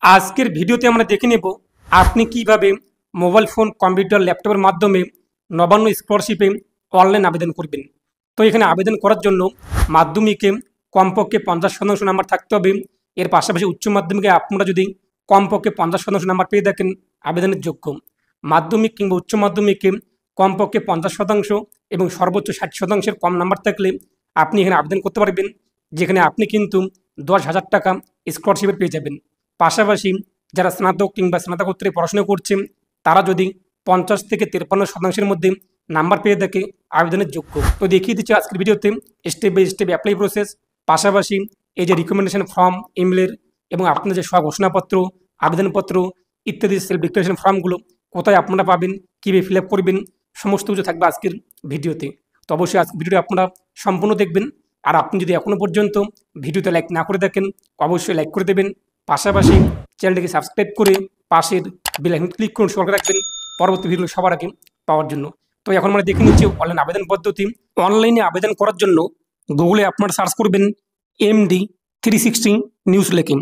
আজকের ভিডিওতে আমরা দেখে নেব আপনি কিভাবে মোবাইল ফোন, কম্পিউটার, ল্যাপটপের মাধ্যমে নবান্ন স্কলারশিপে অনলাইন আবেদন করবেন। তো এখানে আবেদন করার জন্য মাধ্যমিকে কমপক্ষে 50% নাম্বার থাকতে হবে। এর পাশাপাশি উচ্চ মাধ্যমিকে আপনারা যদি কমপক্ষে 50% নাম্বার পেয়ে থাকেন আবেদনের যোগ্য। মাধ্যমিক কিংবা উচ্চ মাধ্যমিকে কমপক্ষে 50% এবং সর্বোচ্চ 60%-এর কম নাম্বার থাকলে আপনি এখানে আবেদন করতে পারবেন, যেখানে আপনি কিন্তু 10,000 টাকা স্কলারশিপের পেয়ে যাবেন। পাশাপাশি যারা স্নাতক কিংবা স্নাতকোত্তরে পড়াশোনা করছেন তারা যদি 50 থেকে 53% মধ্যে নাম্বার পেয়ে থাকে আবেদনের যোগ্য। তো দেখিয়ে দিচ্ছি আজকের ভিডিওতে step by step apply process, পাশাপাশি এই যে রিকমেন্ডেশন ফর্ম, ইমেলের এবং আপনার যে সব ঘোষণাপত্র, আবেদনপত্র ইত্যাদি সেলফ ডিক্লারেশন ফর্মগুলো কোথায় আপনারা পাবেন, কীভাবে ফিল আপ করবেন, সমস্ত কিছু থাকবে আজকের ভিডিওতে। তো অবশ্যই আজকের ভিডিওটি আপনারা সম্পূর্ণ দেখবেন। আর আপনি যদি এখনও পর্যন্ত ভিডিওতে লাইক না করে থাকেন অবশ্যই লাইক করে দেবেন। পাশাপাশি চ্যানেলটিকে সাবস্ক্রাইব করে পাশের বেল আইকন ক্লিক করুন, সরকার রাখবেন পরবর্তী ভিডিও সবার আগে পাওয়ার জন্য। তো এখন আমরা দেখে নিচ্ছি অনলাইন আবেদন পদ্ধতি। অনলাইনে আবেদন করার জন্য গুগলে আপনারা সার্চ করবেন MD360 নিউজ লেখে,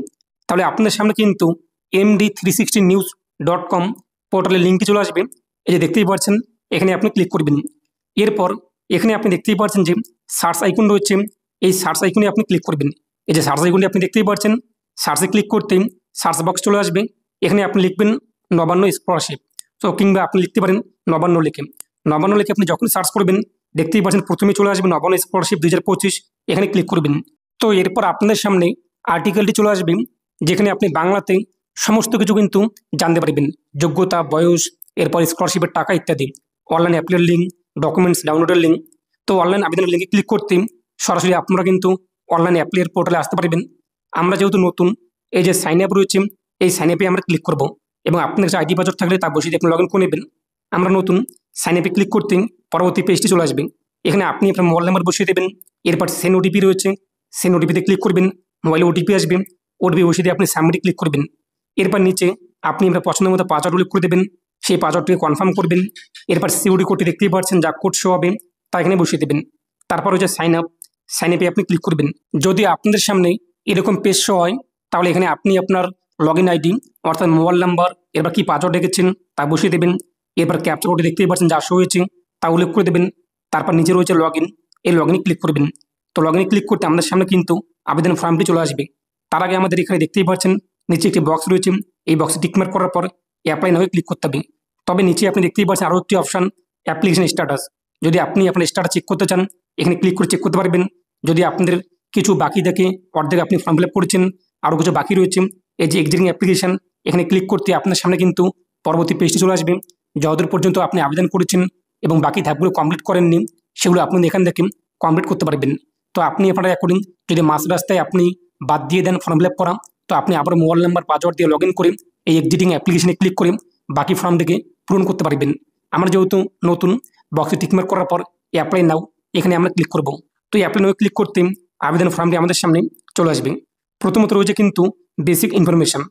তাহলে আপনার সামনে কিন্তু MD360news.com পোর্টালের লিঙ্কটি চলে আসবে। এই যে দেখতেই পাচ্ছেন, এখানে আপনি ক্লিক করবেন। এরপর এখানে আপনি দেখতেই পাচ্ছেন যে সার্চ আইকন রয়েছে, এই সার্চ আইকনে আপনি ক্লিক করবেন। এই যে সার্চ আইকনটি আপনি দেখতেই পাচ্ছেন, সার্চে ক্লিক করতেই সার্চ বক্স চলে আসবে। এখানে আপনি লিখবেন নবান্ন স্কলারশিপ, তো কিংবা আপনি লিখতে পারেন নবান্ন লিখে। নবান্ন লিখে আপনি যখন সার্চ করবেন দেখতেই পাচ্ছেন প্রথমে চলে আসবে নবান্ন স্কলারশিপ 2025, এখানে ক্লিক করবেন। তো এরপর আপনাদের সামনে আর্টিকেলটি চলে আসবে, যেখানে আপনি বাংলাতে সমস্ত কিছু কিন্তু জানতে পারবেন, যোগ্যতা, বয়স, এরপর স্কলারশিপের টাকা ইত্যাদি, অনলাইন অ্যাপ্লাইয়ের লিঙ্ক, ডকুমেন্টস ডাউনলোডের লিঙ্ক। তো অনলাইন আবেদনের লিঙ্কে ক্লিক করতে সরাসরি আপনারা কিন্তু অনলাইন অ্যাপ্লাইয়ের পোর্টালে আসতে পারবেন। আমরা যেহেতু নতুন, এই যে সাইন আপ রয়েছে এই সাইন আপে আমরা ক্লিক করব এবং আপনার কাছে আইডি পাসওয়ার্ড থাকলে তা বসিয়ে আপনি লগ ইন করে নেবেন। আমরা নতুন, সাইন আপে ক্লিক করতে পরবর্তী পেজটি চলে আসবে। এখানে আপনি আপনার মোবাইল নাম্বার বসিয়ে দেবেন। এরপর সেন্ড ওটিপি রয়েছে, সেন্ড ওটিপিতে ক্লিক করবেন। মোবাইলে ওটিপি আসবে, ওটিপি বসিয়ে দিয়ে আপনি সাবমিটে ক্লিক করবেন। এরপর নিচে আপনি আপনার পছন্দের মতো পাসওয়ার্ড উল্লেখ করে দেবেন, সেই পাসওয়ার্ডটিকে কনফার্ম করবেন। এরপর সিওডি কোডটি দেখতেই পাচ্ছেন, যা কোড শো হবে তা এখানে বসিয়ে দেবেন। তারপর হচ্ছে সাইন আপ, সাইন আপে আপনি ক্লিক করবেন। যদি আপনাদের সামনে এরকম পেজ শো হয় তাহলে এখানে আপনি আপনার লগ ইন আইডি অর্থাৎ মোবাইল নাম্বার, এরপর কি পাসওয়ার্ড রেখেছেন তা বসিয়ে দেবেন। এরপর ক্যাপচা কোডটি দেখতেই পাচ্ছেন যা শো হয়েছে তা উল্লেখ করে দেবেন। তারপর নিচে রয়েছে লগ ইন, এই লগ ইনে ক্লিক করবেন। তো লগ ইনে ক্লিক করতে আমাদের সামনে কিন্তু আবেদন ফর্মটি চলে আসবে। তার আগে আমাদের এখানে দেখতেই পাচ্ছেন নিচে একটি বক্স রয়েছে, এই বক্সে টিকমার্ক করার পর অ্যাপ্লাই না হয়ে ক্লিক করতে হবে। তবে নিচে আপনি দেখতেই পাচ্ছেন আরও একটি অপশন, অ্যাপ্লিকেশন স্ট্যাটাস। যদি আপনি আপনার স্ট্যাটাস চেক করতে চান এখানে ক্লিক করে চেক করতে পারবেন। যদি আপনাদের কিছু বাকি থাকে, অর্ধেক আপনি ফর্ম ফিল আপ করেছেন, আরও কিছু বাকি রয়েছে, এই যে এক্সিস্টিং অ্যাপ্লিকেশন, এখানে ক্লিক করতে আপনার সামনে কিন্তু পরবর্তী পেজটি চলে আসবে। যতদূর পর্যন্ত আপনি আবেদন করেছেন এবং বাকি ধাপগুলো কমপ্লিট করেননি সেগুলো আপনি এখান থেকে কমপ্লিট করতে পারবেন। তো আপনি আপনার অ্যাকর্ডিং যদি মাঝ রাস্তায় আপনি বাদ দিয়ে দেন ফর্ম ফিল আপ করা, তো আপনি আবার মোবাইল নাম্বার পাসওয়ার্ড দিয়ে লগ ইন করে এই এক্সিস্টিং অ্যাপ্লিকেশনে ক্লিক করে বাকি ফর্মটিকে পূরণ করতে পারবেন। আমরা যেহেতু নতুন, বক্সে টিকমার্ক করার পর অ্যাপ্লাই নাও এখানে আমরা ক্লিক করব। তো অ্যাপ্লাই নাও ক্লিক করতে আবেদন ফর্মটি আমাদের সামনে চলে আসবে। প্রথমত রয়েছে কিন্তু বেসিক ইনফরমেশন।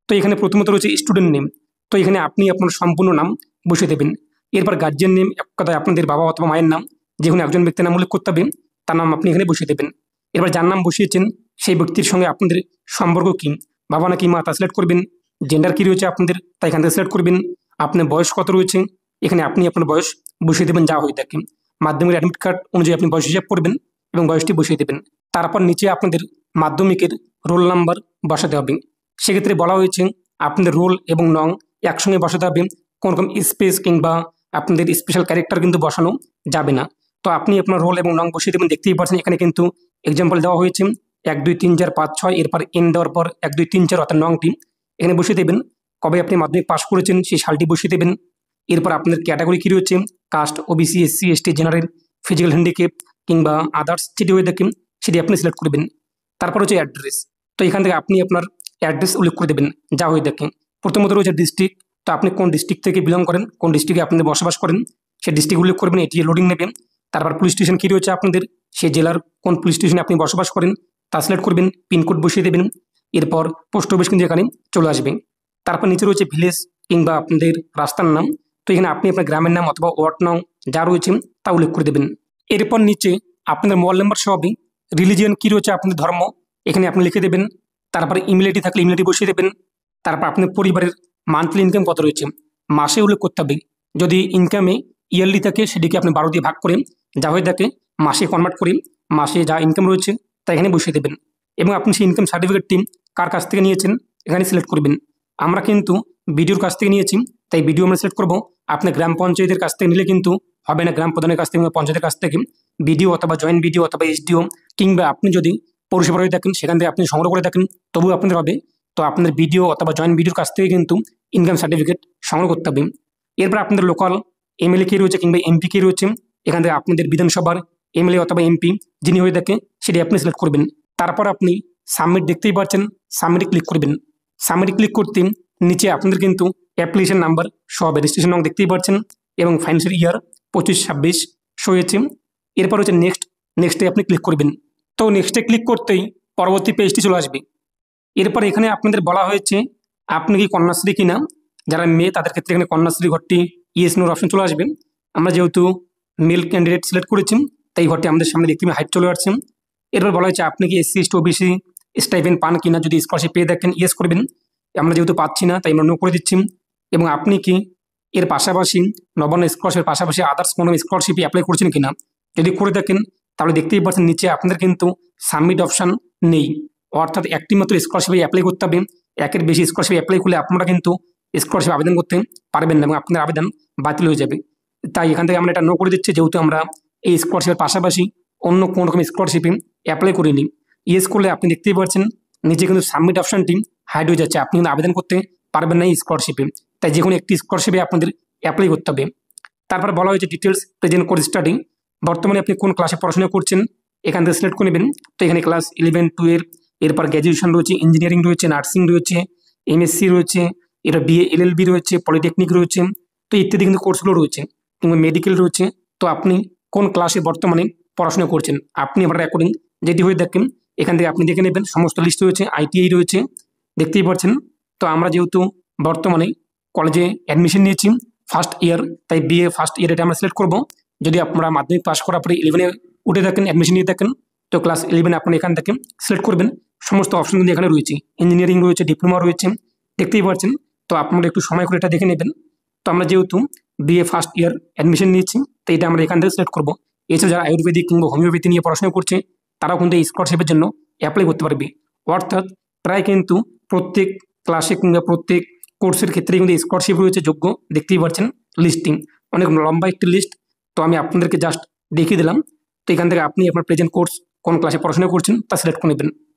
তো এখানে প্রথমত রয়েছে স্টুডেন্ট নেম, তো এখানে আপনি আপনার সম্পূর্ণ নাম বসিয়ে দেবেন। এরপর গার্জিয়ান নেম, এক কথায় আপনাদের বাবা অথবা মায়ের নাম, যে কোনো একজন ব্যক্তির নাম উল্লেখ করতে হবে, তার নাম আপনি এখানে বসিয়ে দেবেন। এবার যার নাম বসিয়েছেন সেই ব্যক্তির সঙ্গে আপনাদের সম্পর্ক কী, বাবা নাকি মা তা সিলেক্ট করবেন। জেন্ডার কী রয়েছে আপনাদের তা এখান থেকে সিলেক্ট করবেন। আপনার বয়স কত রয়েছে এখানে আপনি আপনার বয়স বসিয়ে দেবেন যা হয়ে থাকে। মাধ্যমিক অ্যাডমিট কার্ড অনুযায়ী আপনি বয়স হিসাব করবেন এবং বয়সটি বসিয়ে দেবেন। তারপর নিচে আপনাদের মাধ্যমিকের রোল নাম্বার বসাতে হবে। সেক্ষেত্রে বলা হয়েছে আপনাদের রোল এবং নং একসঙ্গে বসাতে হবে, কোনো রকম স্পেস কিংবা আপনাদের স্পেশাল ক্যারেক্টার কিন্তু বসানো যাবে না। তো আপনি আপনার রোল এবং নং বসিয়ে দেবেন। দেখতেই পাচ্ছেন এখানে কিন্তু এক্সাম্পল দেওয়া হয়েছে 1 2 3 4 5 6, এরপর এন দেওয়ার পর 1 2 3 4 অর্থাৎ নংটি এখানে বসিয়ে দেবেন। কবে আপনি মাধ্যমিক পাস করেছেন সেই সালটি বসিয়ে দেবেন। এরপর আপনাদের ক্যাটাগরি কী রয়েছে, caste, OBC, SC, ST, general, physical handicap কিংবা আদার্স যেটি হয়ে থাকে সেটি আপনি সিলেক্ট করবেন। তারপর হচ্ছে অ্যাড্রেস, তো এখান থেকে আপনি আপনার অ্যাড্রেস উল্লেখ করে দেবেন যা হয়ে থাকে। প্রথমত রয়েছে ডিস্ট্রিক্ট, তো আপনি কোন ডিস্ট্রিক্ট থেকে বিলং করেন, কোন ডিস্ট্রিক্টে আপনাদের বসবাস করেন সেই ডিস্ট্রিক্ট উল্লেখ করবেন, এটি লোডিং নেবেন। তারপর পুলিশ স্টেশন কী রয়েছে আপনাদের, সেই জেলার কোন পুলিশ স্টেশনে আপনি বসবাস করেন তা সিলেক্ট করবেন, পিনকোড বসিয়ে দেবেন। এরপর পোস্ট অফিস কিন্তু এখানে চলে আসবে। তারপর নিচে রয়েছে ভিলেজ কিংবা আপনাদের রাস্তার নাম, তো এখানে আপনি আপনার গ্রামের নাম অথবা ওয়ার্ড নাম যা রয়েছে তা উল্লেখ করে দেবেন। এরপর নিচে আপনাদের মোবাইল নাম্বার সহ হবে। রিলিজিয়ন কী রয়েছে আপনাদের ধর্ম এখানে আপনি লিখে দেবেন। তারপরে ইমেল আইডি থাকলে ইমেল আইডি বসিয়ে দেবেন। তারপর আপনার পরিবারের মান্থলি ইনকাম কত রয়েছে মাসে উল্লেখ করতে হবে। যদি ইনকামে ইয়ারলি থাকে সেটিকে আপনি 12 দিয়ে ভাগ করে যা হয়ে থাকে মাসে কনভার্ট করে মাসে যা ইনকাম রয়েছে তা এখানে বসিয়ে দেবেন। এবং আপনি সেই ইনকাম সার্টিফিকেটটি কার কাছ থেকে নিয়েছেন এখানে সিলেক্ট করবেন। আমরা কিন্তু ভিডিওর কাছ থেকে নিয়েছি, তাই ভিডিও আমরা সিলেক্ট করবো। আপনি গ্রাম পঞ্চায়েতের কাছ থেকে নিলে কিন্তু হবে না, গ্রাম প্রধানের কাছ থেকে কিংবা পঞ্চায়েতের কাছ থেকে ভিডিও অথবা জয়েন্ট ভিডিও অথবা এসডিও কিংবা আপনি যদি পৌরসভা হয়ে থাকেন সেখান থেকে আপনি সংগ্রহ করে থাকেন তবুও আপনাদের হবে। তো আপনাদের ভিডিও অথবা জয়েন্ট ভিডিওর কাছ থেকে কিন্তু ইনকাম সার্টিফিকেট সংগ্রহ করতে হবে। এরপর আপনাদের লোকাল এমএলএ কে রয়েছে কিংবা এমপি কে রয়েছে, এখান থেকে আপনাদের বিধানসভার এমএলএ অথবা এমপি যিনি হয়ে থাকে সেটি আপনি সিলেক্ট করবেন। তারপর আপনি সাবমিট দেখতেই পাচ্ছেন, সাবমিটে ক্লিক করবেন। সাবমিটে ক্লিক করতে নিচে আপনাদের কিন্তু অ্যাপ্লিকেশন নাম্বার সহ রেজিস্ট্রেশন নং দেখতেই পাচ্ছেন এবং ফাইন্যান্সিয়াল ইয়ার 25-26 শো হয়েছে। এরপর হচ্ছে নেক্সটে আপনি ক্লিক করবেন। তো নেক্সটে ক্লিক করতেই পরবর্তী পেজটি চলে আসবে। এরপর এখানে আপনাদের বলা হয়েছে আপনি কি কন্যাশ্রী কিনা, যারা মেয়ে তাদের ক্ষেত্রে এখানে কন্যাশ্রী ঘরটি ইয়েস নোর অপশন চলে আসবে। আমরা যেহেতু মেল ক্যান্ডিডেট সিলেক্ট করেছি তাই ঘরটি আমাদের সামনে দেখতে হাইট চলে আসছে। এরপর বলা হয়েছে আপনি কি এসসি এসটি ওবিসি স্টাইপেন্ড পান কিনা, যদি স্কলারশিপ পেয়ে দেখেন ইয়েস করবেন। আমরা যেহেতু পাচ্ছি না তাই আমরা নো করে দিচ্ছি। এবং আপনি কি এর পাশাপাশি নবান্ন স্কলারশিপের পাশাপাশি আদার্স কোনো স্কলারশিপে অ্যাপ্লাই করছেন কিনা, যদি করে থাকেন তাহলে দেখতেই পাচ্ছেন নিচে আপনাদের কিন্তু সাবমিট অপশান নেই। অর্থাৎ একটি মাত্র স্কলারশিপে অ্যাপ্লাই করতে হবে। একের বেশি স্কলারশিপে অ্যাপ্লাই করলে আপনারা কিন্তু স্কলারশিপ আবেদন করতে পারবেন না এবং আপনার আবেদন বাতিল হয়ে যাবে। তাই এখান থেকে আমরা এটা নো করে দিচ্ছি, যেহেতু আমরা এই স্কলারশিপের পাশাপাশি অন্য কোনো রকম স্কলারশিপে অ্যাপ্লাই করিনি। ইয়েস করলে আপনি দেখতেই পাচ্ছেন নিচে কিন্তু সাবমিট অপশানটি হাইড হয়ে যাচ্ছে, আপনি কিন্তু আবেদন করতে পারবেন না এই স্কলারশিপে। তাই যে কোনো একটি স্কলারশিপে আপনাদের অ্যাপ্লাই করতে হবে। তারপর বলা হয়েছে ডিটেলস প্রেজেন্ট কোর্স স্টাডি, বর্তমানে আপনি কোন ক্লাসে পড়াশোনা করছেন এখান থেকে সিলেক্ট করে নেবেন। তো এখানে ক্লাস 11, 12, এরপর গ্র্যাজুয়েশন রয়েছে, ইঞ্জিনিয়ারিং রয়েছে, নার্সিং রয়েছে, এমএসসি রয়েছে, এরপর বিএ এলএলবি রয়েছে, পলিটেকনিক রয়েছে, তো ইত্যাদি কিন্তু কোর্সগুলো রয়েছে, কিংবা মেডিকেল রয়েছে। তো আপনি কোন ক্লাসে বর্তমানে পড়াশোনা করছেন আপনি আপনার অ্যাকর্ডিং যেটি হয়ে থাকেন এখান থেকে আপনি দেখে নেবেন। সমস্ত লিস্ট রয়েছে, আইটিআই রয়েছে দেখতেই পাচ্ছেন। তো আমরা যেহেতু বর্তমানে কলেজে অ্যাডমিশন নিয়েছি ফার্স্ট ইয়ার, তাই বিএ ফার্স্ট ইয়ার এটা আমরা সিলেক্ট করবো। যদি আপনারা মাধ্যমিক পাস করার পরে 11-এ উঠে থাকেন, অ্যাডমিশন নিয়ে থাকেন, তো ক্লাস 11 আপনি এখান থেকে সিলেক্ট করবেন। সমস্ত অপশন কিন্তু এখানে রয়েছে, ইঞ্জিনিয়ারিং রয়েছে, ডিপ্লোমা রয়েছে দেখতেই পাচ্ছেন। তো আপনারা একটু সময় করে এটা দেখে নেবেন। তো আমরা যেহেতু বিএ ফার্স্ট ইয়ার অ্যাডমিশন নিয়েছি তো এটা আমরা এখান থেকে সিলেক্ট করবো। এছাড়া যারা আয়ুর্বেদিক কিংবা হোমিওপ্যাথি নিয়ে পড়াশোনা করছে তারাও কিন্তু এই স্কলারশিপের জন্য অ্যাপ্লাই করতে পারবে। অর্থাৎ প্রায় কিন্তু প্রত্যেক ক্লাসে কিংবা প্রত্যেক কোর্সের ক্ষেত্রে কিন্তু স্কলারশিপ রয়েছে যোগ্য, দেখতেই পাচ্ছেন লিস্টিং অনেক লম্বা একটি লিস্ট। তো আমি আপনাদেরকে জাস্ট দেখিয়ে দিলাম। তো এখান থেকে আপনি আপনার প্রেজেন্ট কোর্স কোন ক্লাসে পড়াশোনা করছেন তা সিলেক্ট করে নেবেন।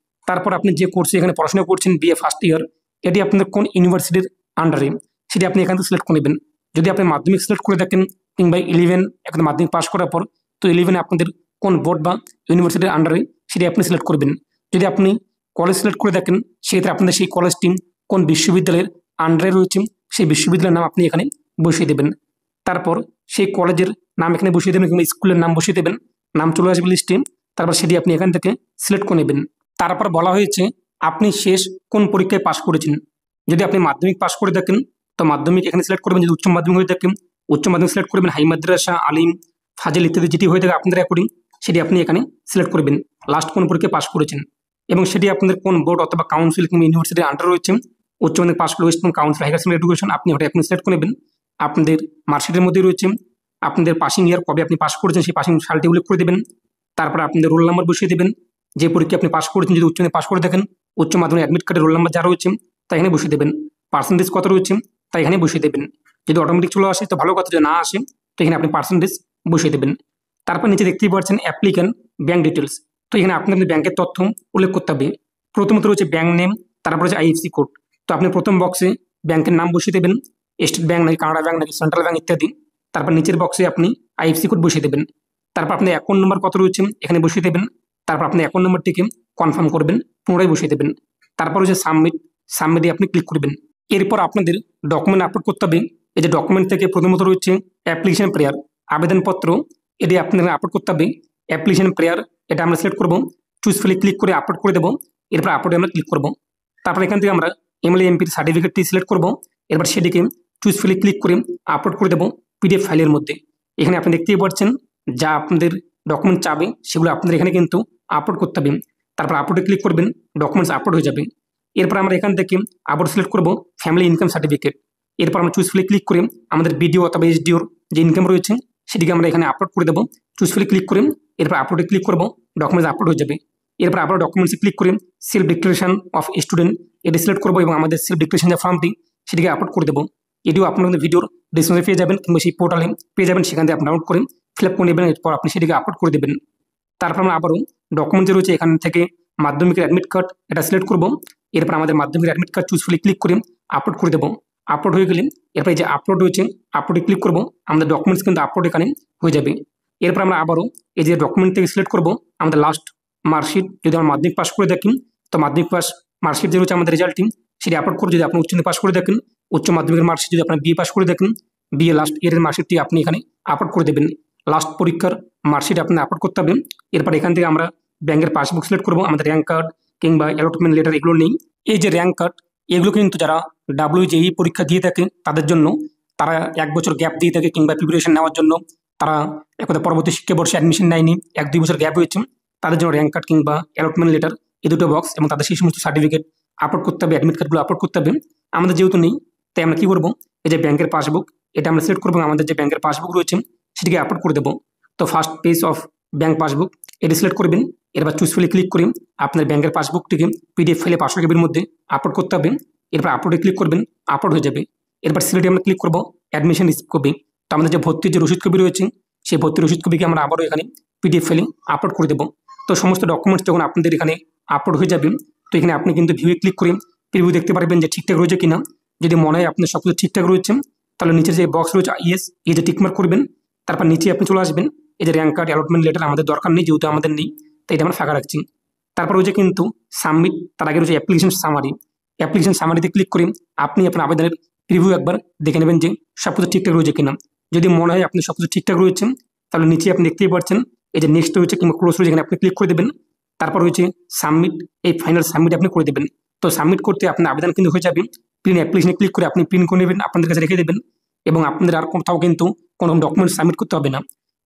তারপর আপনি যে কোর্সে এখানে পড়াশোনা করছেন বিএ ফার্স্ট ইয়ার, এটি আপনাদের কোন ইউনিভার্সিটির আন্ডারে সেটি আপনি এখান থেকে সিলেক্ট করে নেবেন। যদি আপনি মাধ্যমিক সিলেক্ট করে থাকেন কিংবা 11 এখন মাধ্যমিক পাস করার পর, তো 11-এ আপনাদের কোন বোর্ড বা ইউনিভার্সিটির আন্ডারে সেটি আপনি সিলেক্ট করবেন। যদি আপনি কলেজ সিলেক্ট করে থাকেন সেক্ষেত্রে আপনাদের সেই কলেজটি কোন বিশ্ববিদ্যালয়ের আন্ডারে রয়েছে সেই বিশ্ববিদ্যালয়ের নাম আপনি এখানে বসিয়ে দেবেন। তারপর সেই কলেজের নাম এখানে বসিয়ে দেবেন কিংবা স্কুলের নাম বসিয়ে দেবেন, নাম চলে আসবে লিস্টে। তারপর সেটি আপনি এখান থেকে সিলেক্ট করে নেবেন। তারপর বলা হয়েছে আপনি শেষ কোন পরীক্ষায় পাস করেছেন। যদি আপনি মাধ্যমিক পাস করে থাকেন তো মাধ্যমিক এখানে সিলেক্ট করবেন। যদি উচ্চ মাধ্যমিক হয়ে থাকেন উচ্চ মাধ্যমিক সিলেক্ট করবেন। হাই মাদ্রাসা, আলিম, ফাজিল ইত্যাদি যেটি হয়ে থাকে আপনাদের অ্যাকর্ডিং সেটি আপনি এখানে সিলেক্ট করবেন। লাস্ট কোন পরীক্ষায় পাস করেছেন এবং সেটি আপনাদের কোন বোর্ড অথবা কাউন্সিল কিংবা ইউনিভার্সিটির আন্ডার রয়েছে। উচ্চ মাধ্যমিক পাস করলে West Bengal council hire secondary education আপনি ওটা এখন সিলেক্ট করে নেবেন। আপনাদের মার্কশিটের মধ্যে রয়েছে আপনাদের পাসিং ইয়ার কবে আপনি পাস করেছেন সেই পাসিং সালটি উল্লেখ করে দেবেন। তারপর আপনাদের রোল নাম্বার বসিয়ে দেবেন, যে পরীক্ষা আপনি পাস করেছেন। যদি উচ্চ মাধ্যমিক পাস করে দেখেন উচ্চ মাধ্যমিক অ্যাডমিট কার্ডের রোল নাম্বার যা রয়েছে তা এখানে বসিয়ে দেবেন। পার্সেন্টেজ কত রয়েছে তা এখানে বসিয়ে দেবেন। যদি অটোমেটিক চলে আসে তো ভালো কথা, যদি না আসে তো এখানে আপনি পার্সেন্টেজ বসিয়ে দেবেন। তারপর নিচে দেখতেই পাচ্ছেন অ্যাপ্লিক্যান্ট ব্যাঙ্ক ডিটেলস। তো এখানে আপনাদের ব্যাংকের তথ্য উল্লেখ করতে হবে। প্রথমত রয়েছে ব্যাঙ্ক নেম, তারপর হচ্ছে আইএফসি কোড। তো আপনি প্রথম বক্সে ব্যাংকের নাম বসিয়ে দেবেন, স্টেট ব্যাঙ্ক নাকি কানাড়া ব্যাঙ্ক নাকি সেন্ট্রাল ব্যাঙ্ক ইত্যাদি। তারপর নিচের বক্সে আপনি আইএফসি কোড বসিয়ে দেবেন। তারপর আপনার অ্যাকাউন্ট নম্বর কত রয়েছে এখানে বসিয়ে দেবেন। তারপর আপনি অ্যাকাউন্ট নম্বরটিকে কনফার্ম করবেন, পুনরায় বসিয়ে দেবেন। তারপর হচ্ছে সাবমিটে আপনি ক্লিক করবেন। এরপর আপনাদের ডকুমেন্ট আপলোড করতে হবে। এই যে ডকুমেন্ট থেকে প্রথমত রয়েছে অ্যাপ্লিকেশন প্রেয়ার, আবেদনপত্র, এটি আপনাদের আপলোড করতে হবে। অ্যাপ্লিকেশন প্রেয়ার এটা আমরা সিলেক্ট করবো, চুজ ফিলে ক্লিক করে আপলোড করে দেবো। এরপর আপলোডে আমরা ক্লিক করবো। তারপর এখান থেকে আমরা এমএলএ এমপির সার্টিফিকেটটি সিলেক্ট করবো। এরপর সেটিকে চুজ ফিলে ক্লিক করে আপলোড করে দেবো পিডিএফ ফাইলের মধ্যে। এখানে আপনি দেখতেই পাচ্ছেন যা আপনাদের ডকুমেন্ট চাবে সেগুলো আপনাদের এখানে কিন্তু আপলোড করতে হবে। তারপর আপলোডে ক্লিক করবেন, ডকুমেন্টস আপলোড হয়ে যাবে। এরপর আমরা এখান থেকে আবার সিলেক্ট করব ফ্যামিলি ইনকাম সার্টিফিকেট। এরপর আমরা চুজ ফিলে ক্লিক করে আমাদের বিডিও অথবা এইচডিওর যে ইনকাম রয়েছে সেটিকে আমরা এখানে আপলোড করে দেবো। চুজ ফিলে ক্লিক করে এরপর আপলোডে ক্লিক করবো, ডকুমেন্টস আপলোড হয়ে যাবে। এরপর আবার ডকুমেন্টসে ক্লিক করে সেলফ ডিক্লারেশন অফ স্টুডেন্ট এটি সিলেক্ট করবো এবং আমাদের সেলফ ডিক্লারেশন যে ফর্মটি সেটিকে আপলোড করে দেবো। এটিও আপনার ভিডিওর ডিসক্রিপশনে পেয়ে যাবেন কিংবা সেই পোর্টালে পেয়ে যাবেন, সেখান থেকে আপনি ডাউনলোড করে ফিল আপ করে নেবেন। এরপর আপনি সেটিকে আপলোড করে দেবেন। তারপর আমরা আবারও ডকুমেন্ট যে রয়েছে এখান থেকে মাধ্যমিকের অ্যাডমিট কার্ড এটা সিলেক্ট করবো। এরপর আমাদের মাধ্যমিকের অ্যাডমিট কার্ড চুজ ফিলে ক্লিক করে আপলোড করে দেবো। আপলোড হয়ে গেলে এরপর এই যে আপলোড রয়েছে আপলোডে ক্লিক করবো, আমাদের ডকুমেন্টস কিন্তু আপলোড এখানে হয়ে যাবে। এরপর আমরা আবারও এই যে ডকুমেন্ট থেকে সিলেক্ট করবো আমাদের লাস্ট মার্কশিট। যদি আমরা মাধ্যমিক পাস করে দেখেন তো মাধ্যমিক পাস মার্কশিট যে রয়েছে আমাদের রেজাল্টটি সেটি আপলোড করে, যদি আপনি উচ্চ পাস করে দেখেন উচ্চ মাধ্যমিকের মার্কশিট, যদি আপনার বিএ পাস করে দেখেন বিএ লাস্ট ইয়ারের মার্কশিটটি আপনি এখানে আপলোড করে দেবেন। লাস্ট পরীক্ষার মার্কশিট আপনি আপলোড করতে হবে। এরপর এখান থেকে আমরা ব্যাংকের পাসবুক সিলেক্ট করবো। আমাদের র্যাঙ্ক কার্ড কিংবা অ্যালটমেন্ট লেটার এগুলো নেই। এই যে র্যাঙ্ক কার্ড এগুলো কিন্তু যারা WJEE পরীক্ষা দিয়ে থাকে তাদের জন্য, তারা 1 বছর গ্যাপ দিয়ে থাকে কিংবা প্রিপারেশন নেওয়ার জন্য তারা একদম পরবর্তী শিক্ষাবর্ষে অ্যাডমিশন নেয়নি, 1-2 বছর গ্যাপ হয়েছে, তাদের জন্য র্যাঙ্ক কার্ড কিংবা অ্যালটমেন্ট লেটার এই দুটো বক্স এবং তাদের সেই সমস্ত সার্টিফিকেট আপলোড করতে হবে, অ্যাডমিট কার্ডগুলো আপলোড করতে হবে। আমাদের যেহেতু নেই তাই আমরা কী করবো, এই যে ব্যাংকের পাসবুক এটা আমরা সিলেক্ট করবো, আমাদের যে ব্যাংকের পাসবুক রয়েছে সেটিকে আপলোড করে দেবো। তো first page of bank passbook এটি সিলেক্ট করবেন। এরপর চুজ ফিলে ক্লিক করে আপনার ব্যাংকের পাসবুকটিকে PDF ফাইলে 500 MB মধ্যে আপলোড করতে হবে। এরপর আপলোডে ক্লিক করবেন, আপলোড হয়ে যাবে। এরপর সিলেক্টে আমরা ক্লিক করবো অ্যাডমিশন রিসিপ্ট কপি। তো আমাদের যে ভর্তির যে রসিদ কপি রয়েছে সেই ভর্তির রসিদ কপিকে আমরা আবারও এখানে PDF ফাইলে আপলোড করে দেবো। তো সমস্ত ডকুমেন্টস যখন আপনাদের এখানে আপলোড হয়ে যাবে তো এখানে আপনি কিন্তু ভিউয়ে ক্লিক করে প্রিভিউ দেখতে পারবেন যে ঠিকঠাক রয়েছে কিনা। যদি মনে হয় আপনার সব কিছু ঠিকঠাক রয়েছে তাহলে নিচে যে বক্স রয়েছে ইয়েস এই যে টিকমার্ক করবেন। তারপর নিচে আপনি চলে আসবেন, এই যে র্যাঙ্ক কার্ড অ্যালটমেন্ট লেটার আমাদের দরকার নেই যেহেতু আমাদের নেই, তাই এটা আমরা ফাঁকা রাখছি। তারপর রয়েছে কিন্তু সাবমিট, তার আগে রয়েছে অ্যাপ্লিকেশন সামারি। অ্যাপ্লিকেশন সামারিতে ক্লিক করে আপনি আপনার আবেদনের প্রিভিউ একবার দেখে নেবেন যে সব কিছু ঠিকঠাক রয়েছে কিনা। যদি মনে হয় আপনি সব কিছু ঠিকঠাক রয়েছে তাহলে নিচে আপনি দেখতেই পাচ্ছেন এই যে নেক্সট রয়েছে কিংবা ক্লোজ রয়েছে, এখানে আপনি ক্লিক করে দেবেন। তারপর রয়েছে সাবমিট, এই ফাইনাল সাবমিট আপনি করে দেবেন। তো সাবমিট করতে আপনার আবেদন কিন্তু হয়ে যাবে। প্রিন্ট অ্যাপ্লিকেশনে ক্লিক করে আপনি প্রিন্ট করে নেবেন, আপনাদের কাছে রেখে দেবেন এবং আপনাদের আর কোথাও কিন্তু কোনো ডকুমেন্ট সাবমিট করতে হবে না।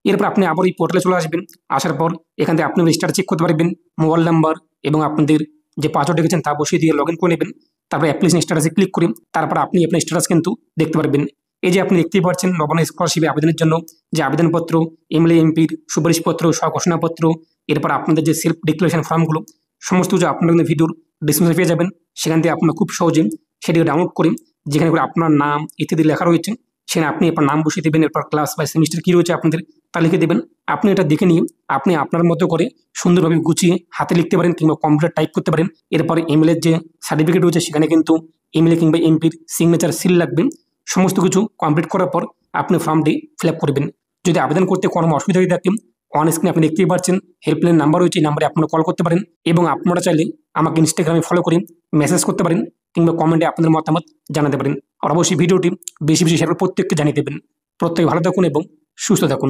এরপর আপনি আবার এই পোর্টালে চলে আসবেন। আসার পর এখান থেকে আপনি স্ট্যাটাস চেক করতে পারবেন, মোবাইল নাম্বার এবং আপনাদের যে পাসওয়ার্ড রেখেছেন তা বসিয়ে দিয়ে লগ ইন করে নেবেন। তারপর অ্যাপ্লিকেশন স্ট্যাটাসে ক্লিক করে তারপর আপনি আপনার স্ট্যাটাস কিন্তু দেখতে পারবেন। এই যে আপনি দেখতেই পাচ্ছেন নবান্ন স্কলারশিপে আবেদনের জন্য যে আবেদনপত্র, MLA MP-র সুপারিশপত্র, স্বঘোষণাপত্র, এরপর আপনাদের যে সেলফ ডিক্লারেশন ফর্মগুলো সমস্ত কিছু আপনার ভিডিওর ডিসক্রিপশনে পেয়ে যাবেন। সেখান থেকে আপনার খুব সহজে সেটিকে ডাউনলোড করে যেখানে করে আপনার নাম ইত্যাদি লেখা রয়েছে সেখানে আপনি আপনার নাম বসিয়ে দেবেন। এরপর ক্লাস বা সেমিস্টার কী রয়েছে আপনাদের তা লিখে দেবেন। আপনি এটা দেখে নিয়ে আপনি আপনার মতো করে সুন্দরভাবে গুছিয়ে হাতে লিখতে পারেন কিংবা কম্পিউটার টাইপ করতে পারেন। এরপর MLA-র যে সার্টিফিকেট রয়েছে সেখানে কিন্তু MLA কিংবা MP-র সিগনেচার সিল লাগবে। সমস্ত কিছু কমপ্লিট করার পর আপনি ফর্মটি ফিল আপ করবেন। যদি আবেদন করতে কোনো অসুবিধা হয়ে থাকে অন স্ক্রিনে আপনি দেখতেই পাচ্ছেন হেল্পলাইন নাম্বার রয়েছে, এই নাম্বারে আপনারা কল করতে পারেন এবং আপনারা চাইলে আমাকে ইনস্টাগ্রামে ফলো করে মেসেজ করতে পারেন কিংবা কমেন্টে আপনাদের মতামত জানাতে পারেন। আর অবশ্যই ভিডিওটি বেশি বেশি শেয়ার করে প্রত্যেককে জানিয়ে দেবেন। প্রত্যেকে ভালো থাকুন এবং সুস্থ থাকুন।